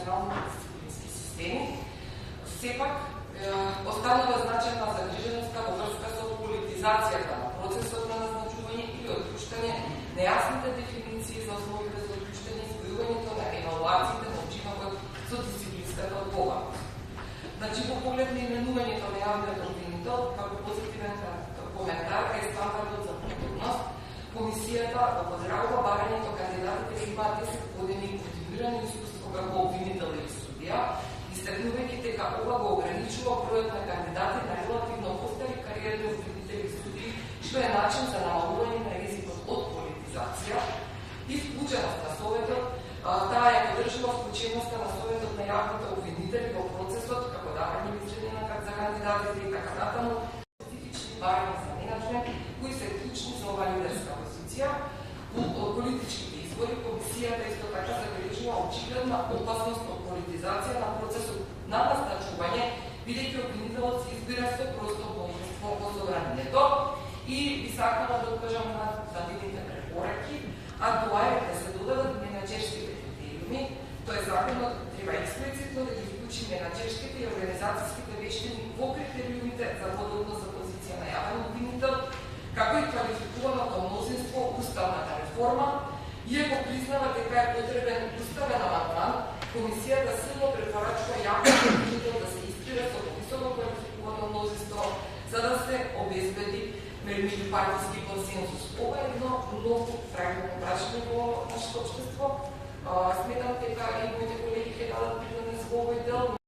професионално-дисциплински системи, сепак останува значајна загриженост во врска со политизацијата на процесот на назначување или отпуштање, нејасните дефиниции за основите за отпуштање, избројувањето на евалуациите на учинокот со дисциплинската одговорност. Значи, по поглед на именувањето на јавниот обвинител, како позитивен коментар е стандардот за повторност, Комисијата го поздравува барањето кандидатите да имаат 10 години континуирано искуство како обвинител или судија, истакнувајќи дека ова го ограничува бројот на кандидати на релативно остари кариерни обвинители и судии, што е начин за намалување на ризикот од политизација и вклученост на Советот. Таа ја поддржува вклученоста на Советот на јавните обвинители во процесот, како давање мислење за кандидатите и така натаму, специфични барања за менеджмент, кои се клучни за ова лидерска позиција. Од политичките избори, Комисијата исто така забележува очигледна опасност од политизација на процесот на назначување, бидејќи обвинителот се избира со просто болесно во собранието и би сакала да укажам на дадените препораки, а тоа е да се додадат менаџерските критериуми, тоа е законот треба експлицитно да ги вклучи менаџерските и организацијските вештини во критериумите за подобно за позиција на јавен обвинител, како и квалификуваното мнозинство уставната реформа, иако признава дека е потребен уставен амандман, Комисијата силно препорачува јавниот обвинител да се избира со повисоко квалификувано мнозинство, за да се обезбеди меѓупартиски консензус. Ова е едно многу фрагментно прашање во нашето општество. Сметам дека и моите колеги ќе дадат принос во овој дел.